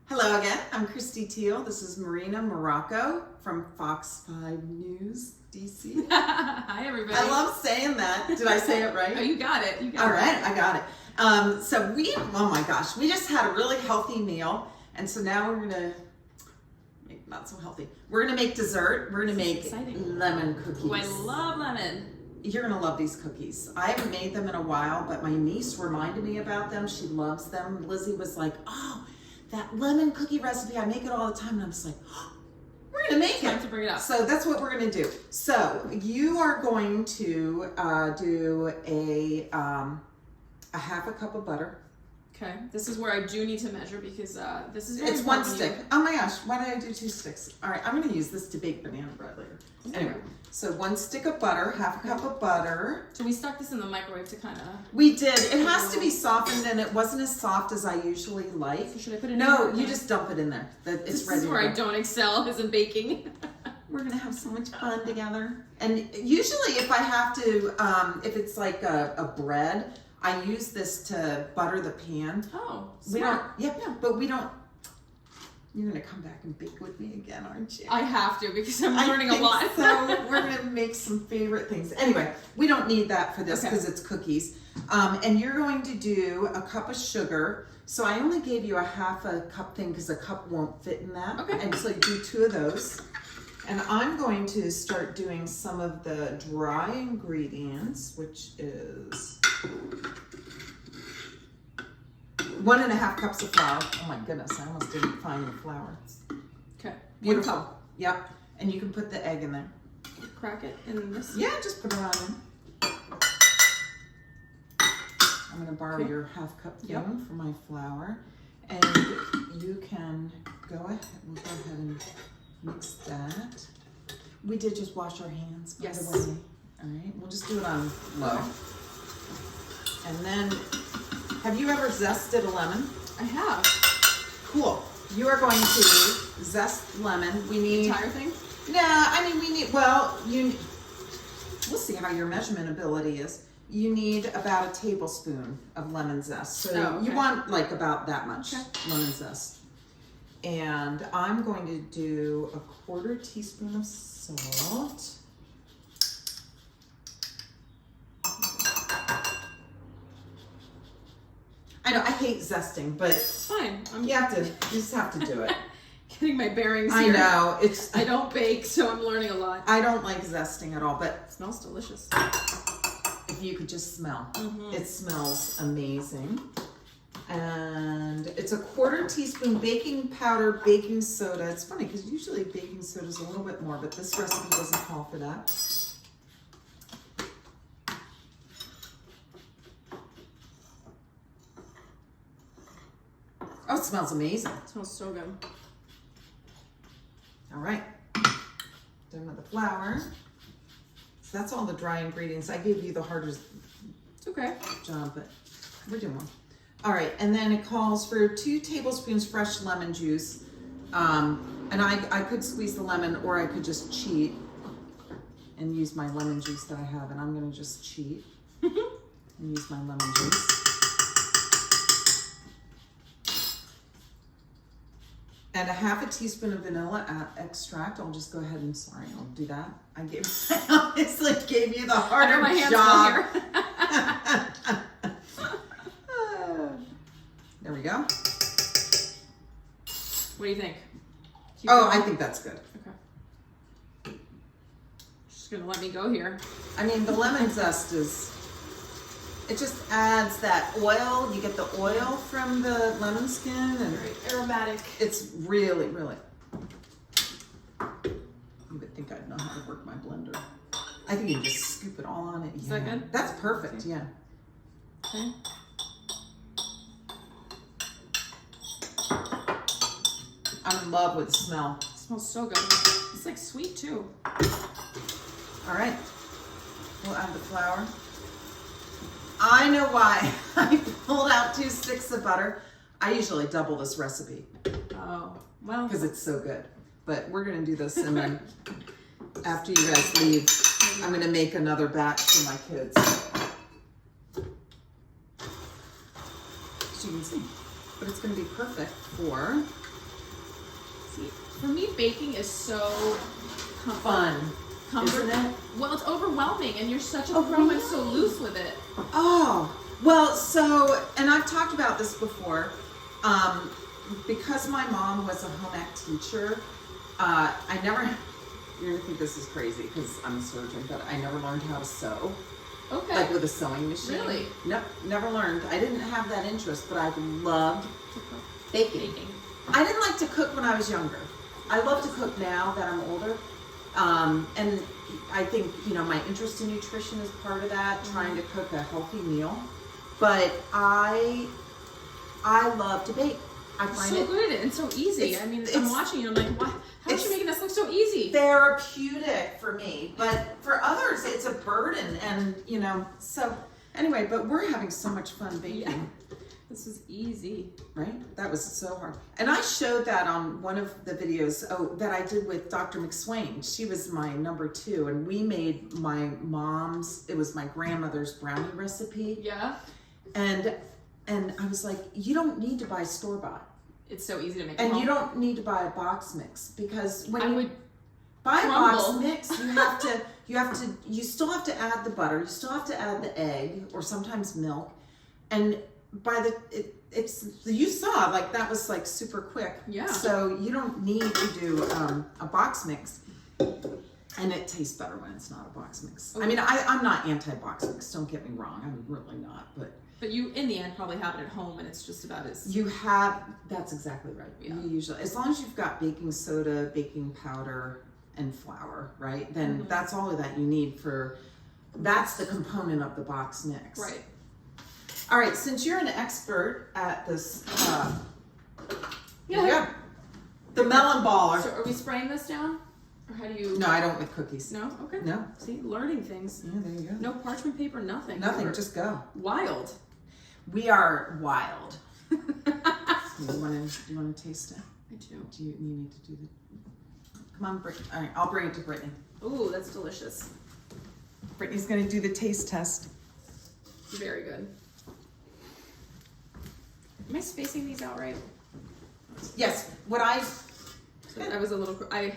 Hello again, I'm Christy Teal. This is Marina Marraco from Fox 5 News, DC. Hi, everybody. I love saying that. Did I say it right? Oh, you got it. You got All it. right, I got it. Oh my gosh, we just had a really healthy meal. And so now we're gonna make, not so healthy, we're gonna make dessert. We're gonna make exciting. lemon cookies. Oh, I love lemon. You're gonna love these cookies. I haven't made them in a while, but my niece reminded me about them. She loves them. Lizzie was like, oh, that lemon cookie recipe, I make it all the time. And I'm just like, oh, we're gonna make it. Time to bring it up. So that's what we're gonna do. So you are going to do a half a cup of butter. Okay. This is where I do need to measure because this is very It's one important when stick. Oh my gosh, why did I do 2 sticks? All right, I'm gonna use this to bake banana bread later. Anyway, so 1 stick of butter, half a cup of butter. So we stuck this in the microwave to kind of. We did. It has to be softened, and it wasn't as soft as I usually like. So should I put it in? No, you just dump it in there. It's This ready. is where I don't excel is in baking. We're gonna have so much fun together. And usually, if I have to, if it's like a bread, I use this to butter the pan. Oh, We don't. smart. Yeah, but we don't. You're gonna come back and bake with me again, aren't you? I have to because I'm I learning a think lot. So we're gonna make some favorite things. Anyway, we don't need that for this Okay. because it's cookies. And you're going to do a cup of sugar. So I only gave you a half a cup thing because a cup won't fit in that. Okay. And so you do 2 of those. And I'm going to start doing some of the dry ingredients, which is 1.5 cups of flour. Oh my goodness, I almost didn't find the flour. Okay. Beautiful. 1 cup. Yep. And you can put the egg in there. Crack it in this. Yeah, just put it on in. I'm gonna borrow your half cup thing Yep. for my flour. And you can go ahead, we'll go ahead and mix that. We did just wash our hands, by Yes. the way. All right, we'll just do it on low. And then, have you ever zested a lemon? I have. Cool. You are going to zest lemon. We need... Entire thing? Nah, I mean, we need, well, we'll see how your measurement ability is. You need about a tablespoon of lemon zest. So Oh, okay. you want like about that much Okay. lemon zest. And I'm going to do a 1/4 teaspoon of salt. I know, I hate zesting, but It's fine. you just have to do it. Getting my bearings I here. know, I don't bake, so I'm learning a lot. I don't like zesting at all, but It smells delicious. if you could just smell. Mhm. It smells amazing. And it's a 1/4 teaspoon baking powder, baking soda. It's funny because usually baking soda is a little bit more, but this recipe doesn't call for that. Oh, it smells amazing. It smells so good. All right, done with the flour. So that's all the dry ingredients. I gave you the hardest It's okay. job, but we're doing one. All right, and then it calls for 2 tablespoons fresh lemon juice. And I could squeeze the lemon, or I could just cheat and use my lemon juice that I have. And I'm gonna just cheat and use my lemon juice. And a half a teaspoon of vanilla extract. I'll just go ahead and, sorry, I'll do that. I honestly gave you the harder I know my hands job. here. There we go. What do you think? Keep Oh, going? I think that's good. Okay. She's gonna let me go here. I mean, the lemon zest it just adds that oil. You get the oil from the lemon skin, and Very aromatic. it's really, really. You would think I'd know how to work my blender. I think you can just scoop it all on it. Is that good? That's perfect, yeah. Okay. I'm in love with the smell. It smells so good. It's like sweet too. All right, we'll add the flour. I know why I pulled out 2 sticks of butter. I usually double this recipe Oh, well. because it's so good. But we're gonna do this, and then after you guys leave, I'm gonna make another batch for my kids. So you can see, but it's gonna be perfect for See, for me, baking is so Fun, comfortable. isn't it? Well, it's overwhelming, and you're such a pro and so loose with it. Oh, well, so, and I've talked about this before. Because my mom was a home ec teacher, I never, you're gonna think this is crazy because I'm a surgeon, but I never learned how to sew. Okay. Like with a sewing machine. Really? Nope, never learned. I didn't have that interest, but I loved baking. I didn't like to cook when I was younger. I love to cook now that I'm older. And I think, you know, my interest in nutrition is part of that, trying to cook a healthy meal. But I love to bake. I find so it good and so easy. I mean, I'm watching you. I'm like, what? How is she making this look so easy? therapeutic for me, but for others, it's a burden. And, you know, so anyway, but we're having so much fun baking. Yeah. This is easy. Right? That was so hard. And I showed that on one of the videos that I did with Dr. McSwain. She was my number 2, and we made my mom's, it was my grandmother's brownie recipe. Yeah. And I was like, you don't need to buy store-bought. It's so easy to make. And you don't need to buy a box mix, because when I you would buy a box crumble. mix, you still have to add the butter, you still have to add the egg, or sometimes milk. And by it's you saw, like, that was like super quick. Yeah. So you don't need to do a box mix, and it tastes better when it's not a box mix. Okay. I mean, I'm not anti-box mix, don't get me wrong, I'm really not, But you, in the end, probably have it at home, and it's just about as. you have, that's exactly right. Yeah. You usually, as long as you've got baking soda, baking powder, and flour, right? Then that's all that you need that's the component of the box mix. Right. All right, since you're an expert at this, Yeah. the melon baller. So, are we spraying this down, or how do you? No, I don't with cookies. No. Okay. No. See, learning things. Yeah, there you go. No parchment paper. Nothing. Nothing, We're just go. wild. We are wild. You want to taste it? I do. You need to do the. Come on, Brittany. All right, I'll bring it to Brittany. Ooh, that's delicious. Brittany's going to do the taste test. Very good. Am I spacing these out right? Yes. What I. So I was a little. Okay.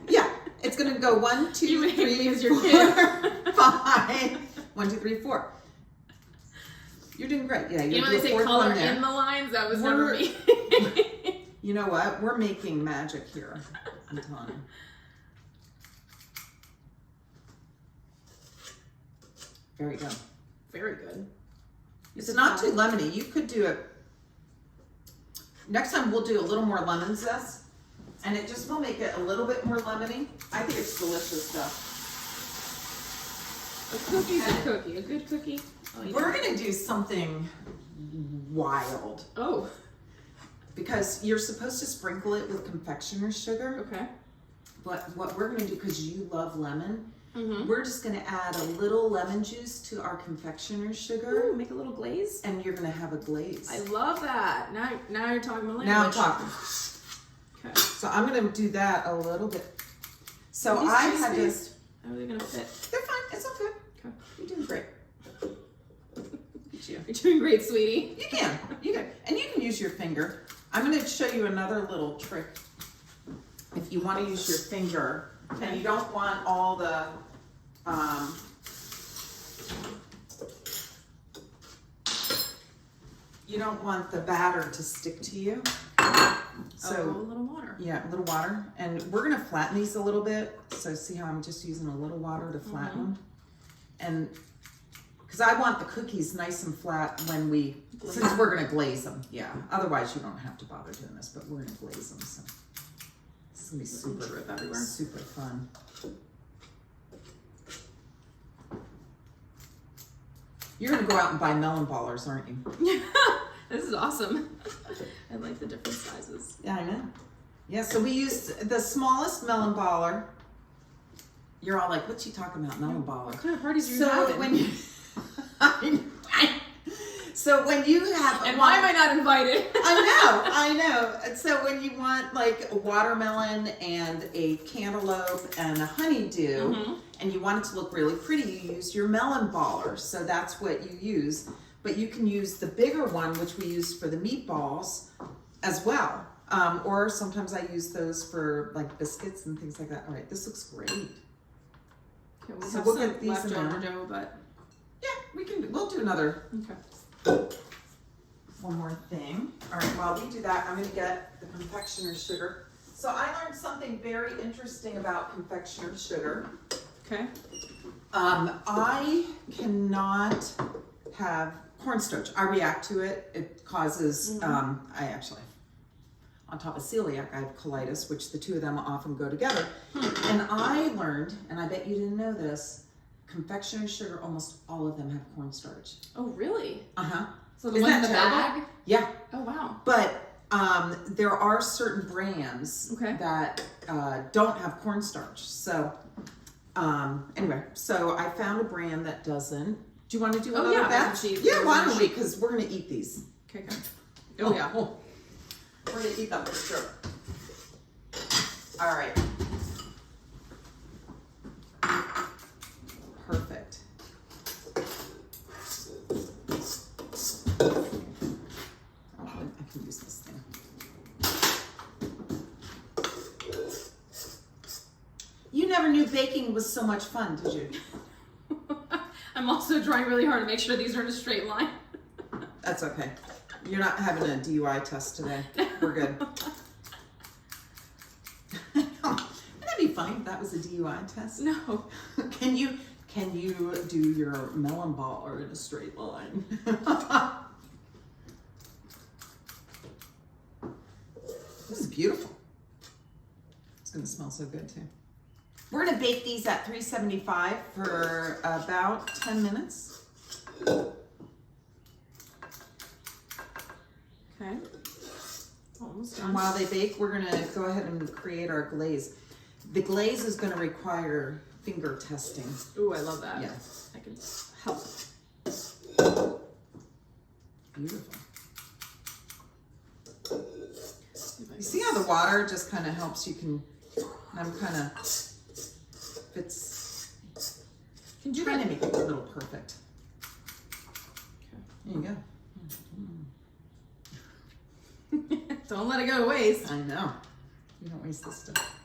Yeah. It's going to go 1, 2, You made 3, me as your 4, kid. 5. 1, 2, 3, 4. You're doing great. Yeah. You know when do they a say fourth color one there. in the lines? That was never me. You know what? We're making magic here. I'm telling you. Very good. Very good. It's not too lemony. You could do it. Next time we'll do a little more lemon zest, and it just will make it a little bit more lemony. I think it's delicious stuff. A cookie's a cookie. A good cookie. We're gonna do something wild, Oh. because you're supposed to sprinkle it with confectioner's sugar. Okay. But what we're gonna do, because you love lemon, Mm-hmm. we're just gonna add a little lemon juice to our confectioner's sugar, Ooh, make a little glaze. and you're gonna have a glaze. I love that. Now you're talking my language. Now I'm talking. Okay. So I'm gonna do that a little bit. So Are these I too had to. spaced? How are they gonna fit? They're fine. It's okay. Okay. You're doing great. Look at you. You're doing great, sweetie. You can. You can. And you can use your finger. I'm going to show you another little trick. If you want to use your finger, and you don't want all the you don't want the batter to stick to you. So a little water. yeah, a little water. And we're gonna flatten these a little bit. So see how I'm just using a little water to flatten them? And because I want the cookies nice and flat when since we're gonna glaze them. Yeah, otherwise you don't have to bother doing this, but we're gonna glaze them. So this is gonna be super fun. You're gonna go out and buy melon ballers, aren't you? This is awesome. I like the different sizes. Yeah, I know. Yeah, so we used the smallest melon baller. You're all like, what's she talking about, melon baller? What kind of parties are you So having? when you, so when you have, and why am I not invited? I know. So when you want like a watermelon and a cantaloupe and a honeydew, and you want it to look really pretty, you use your melon baller. So that's what you use. but you can use the bigger one, which we use for the meatballs as well. Or sometimes I use those for like biscuits and things like that. All right, this looks great. Okay, we So have we'll some get these in leftover there. dough, but Yeah, we'll do another. okay. One more thing. All right, while we do that, I'm gonna get the confectioner's sugar. So I learned something very interesting about confectioner's sugar. Okay. I cannot have cornstarch. I react to it. It causes, I actually, on top of celiac, I have colitis, which the two of them often go together. And I learned, and I bet you didn't know this, confectioner's sugar, almost all of them have cornstarch. Oh, really? Uh-huh. So the Isn't one in that the terrible? bag? Yeah. Oh, wow. But there are certain brands Okay. that don't have cornstarch. So anyway, so I found a brand that doesn't. Do you want to do another yeah, batch? sheet. Yeah, why don't we? Because we're going to eat these. Okay, good. Oh, yeah. We're going to eat them for sure. All right. Perfect. Oh, I can use this thing. You never knew baking was so much fun, did you? I'm also trying really hard to make sure these are in a straight line. That's okay. You're not having a DUI test today. We're good. Wouldn't that be funny if that was a DUI test? No. Can you do your melon ball or in a straight line? This is beautiful. It's gonna smell so good too. We're gonna bake these at 375 for about 10 minutes. Okay. Almost done. And while they bake, we're gonna go ahead and create our glaze. The glaze is gonna require finger testing. Ooh, I love that. Yeah. I can help. Beautiful. You see how the water just kind of helps you I'm kind of, it's Can you do trying that? to make it a little perfect. There you go. Don't let it go to waste. I know. You don't waste this stuff.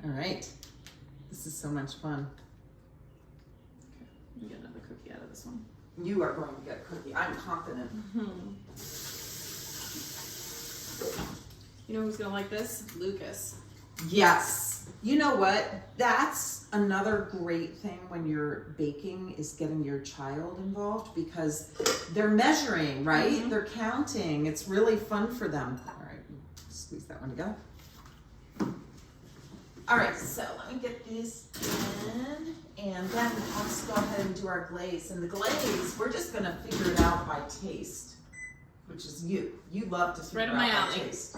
All right. This is so much fun. Let me get another cookie out of this one. You are going to get a cookie. I'm confident. You know who's gonna like this? Lucas. Yes. You know what? That's another great thing when you're baking is getting your child involved because they're measuring, right? They're counting. It's really fun for them. All right, squeeze that one together. All right, so let me get these in and then let's go ahead and do our glaze. And the glaze, we're just gonna figure it out by taste, which is you. You love to figure Right it up my out by alley. taste.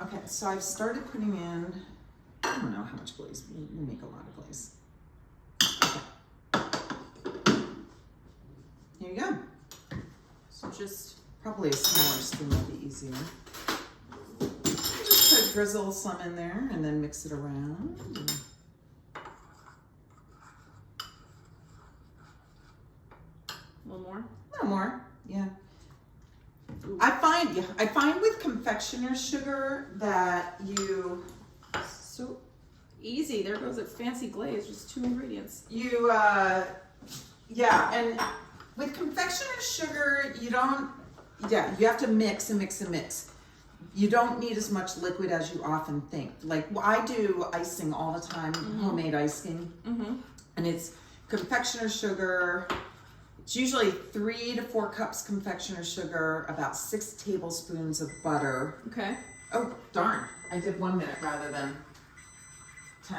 Okay, so I've started putting in, I don't know how much glaze, we'll make a lot of glaze. Okay. Here you go. So just Probably a smaller spoon will be easier. Just drizzle some in there and then mix it around. a little more. A little more, yeah. I find with confectioner's sugar that you So easy. There goes that fancy glaze. Just 2 ingredients. yeah, and with confectioner's sugar, you have to mix and mix and mix. You don't need as much liquid as you often think. Like I do icing all the time, homemade icing, and it's confectioner's sugar. It's usually 3 to 4 cups confectioner's sugar, about 6 tablespoons of butter. Okay. Oh, darn. I did 1 minute rather than 10.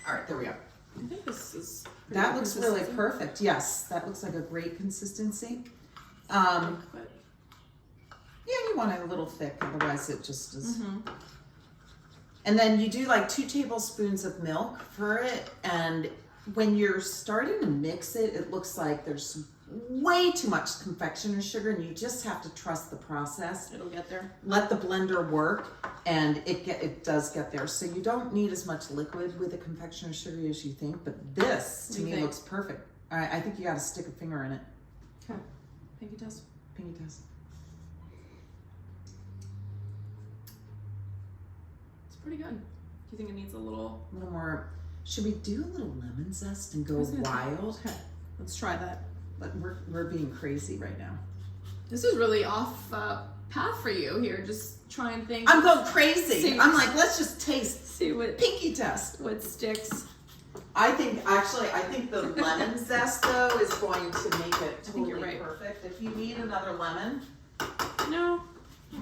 All right, there we go. I think this is. pretty That good looks really consistency. perfect. Yes, that looks like a great consistency. But Yeah, you want it a little thick, otherwise it just is. And then you do like 2 tablespoons of milk for it, and when you're starting to mix it, it looks like there's way too much confectioner's sugar, and you just have to trust the process. it'll get there. Let the blender work. and it does get there. So you don't need as much liquid with a confectioner's sugar as you think, but this to me looks perfect. All right, I think you got to stick a finger in it. Okay, pinky test. Pinky test. It's pretty good. Do you think it needs a little more? Should we do a little lemon zest and go wild? Okay, let's try that. But we're being crazy right now. This is really off path for you here. Just trying things. I'm going crazy. I'm like, let's just taste. See what Pinky test. what sticks. I think the lemon zest though is going to make it totally right. perfect. If you need another lemon, No,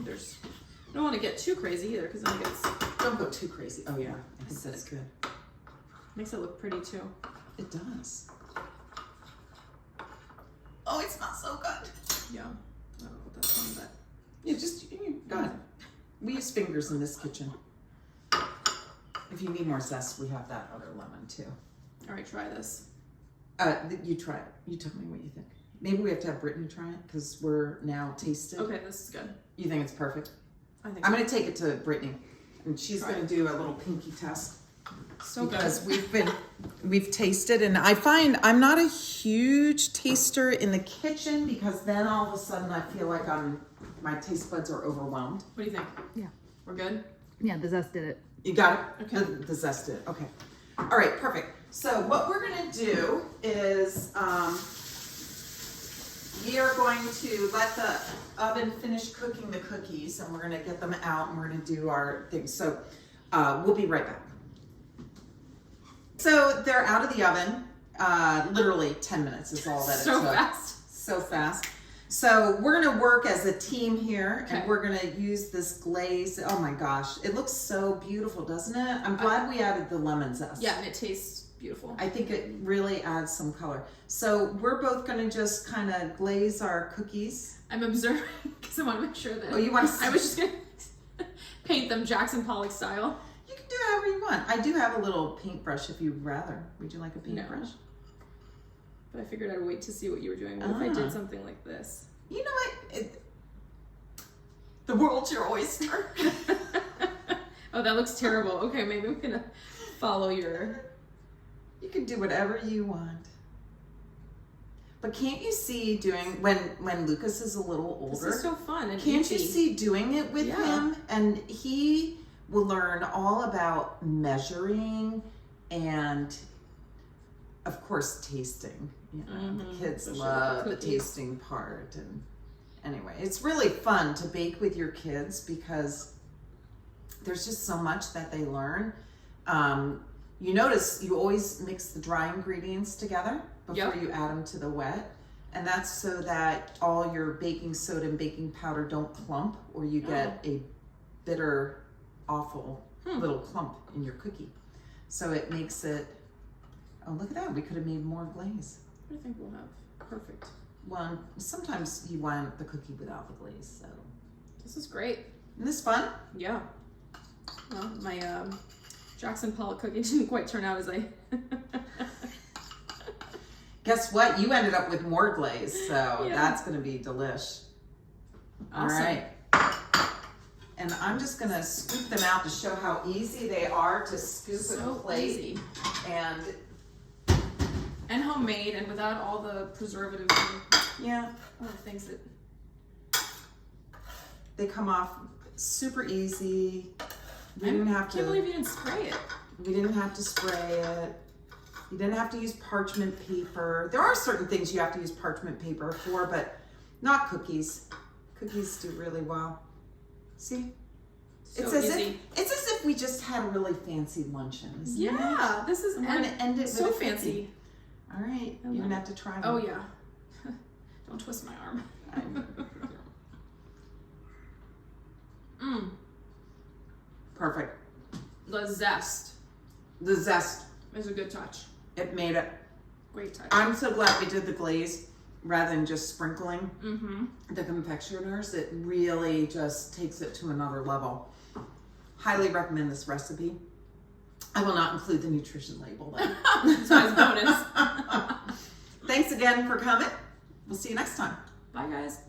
there's. I don't want to get too crazy either because then it gets. Don't go too crazy. Oh yeah, I think that's good. Makes it look pretty too. It does. Oh, it smells so good. Yeah. I don't know what that's on, but You got it. We use fingers in this kitchen. If you need more zest, we have that other lemon too. all right, try this. You try it. You tell me what you think. Maybe we have to have Brittany try it because we're now tasted. Okay, this is good. You think it's perfect? I think. I'm going to take it to Brittany, and she's Try going to do a little pinky test. So Because good. we've tasted, and I find I'm not a huge taster in the kitchen because then all of a sudden I feel like my taste buds are overwhelmed. What do you think? Yeah. We're good? Yeah, the zest did it. You got it? Okay. The zest did. Okay. All right, perfect. So what we're going to do is we are going to let the oven finish cooking the cookies, and we're going to get them out, and we're going to do our thing. So we'll be right back. So they're out of the oven. Literally 10 minutes is all that it So took. fast. So fast. So we're gonna work as a team here, Okay. and we're gonna use this glaze. Oh my gosh, it looks so beautiful, doesn't it? I'm glad we added the lemon zest. Yeah, and it tastes beautiful. I think it really adds some color. So we're both gonna just kind of glaze our cookies. I'm observing because I want to make sure that. Oh, you want to? I was just gonna paint them Jackson Pollock style. You can do however you want. I do have a little paintbrush if you'd rather. Would you like a paintbrush? But I figured I'd wait to see what you were doing. What if I did something like this? You know what? The world's your oyster. Oh, that looks terrible. Okay, maybe I'm gonna follow your. You can do whatever you want. But can't you see doing when Lucas is a little older? This is so fun and Can't easy. you see doing it with Yeah. him? And he will learn all about measuring and, of course, tasting. You know, the kids Especially love with the the cookies. tasting part. And anyway, it's really fun to bake with your kids because there's just so much that they learn. You notice you always mix the dry ingredients together before you add them to the wet. And that's so that all your baking soda and baking powder don't clump, or you get a bitter, awful little clump in your cookie. So it makes it, oh, look at that. We could have made more glaze. I think we'll have perfect. Well, sometimes you want the cookie without the glaze, so. This is great. Isn't this fun? Yeah. Well, my Jackson Pollock cookie didn't quite turn out as I. Guess what? You ended up with more glaze, so Yeah. that's going to be delish. All Awesome. right. And I'm just going to scoop them out to show how easy they are to scoop in a So plate. easy. And homemade and without all the preservatives and yeah, all the things that. they come off super easy. We didn't have I can't to. believe you didn't spray it. We didn't have to spray it. You didn't have to use parchment paper. There are certain things you have to use parchment paper for, but not cookies. Cookies do really well. See? So It's as easy. if we just had a really fancy luncheon. Isn't it? Yeah, this is I'm going to end it so with a cookie. fancy. All right, I you're love gonna have to try them. Oh yeah. Don't twist my arm. Perfect. The zest The zest, is a good touch. it made it. Great touch. I'm so glad we did the glaze rather than just sprinkling Mm-hmm. the confectioners. It really just takes it to another level. Highly recommend this recipe. I will not include the nutrition label though. So it's bonus. Thanks again for coming. We'll see you next time. Bye guys.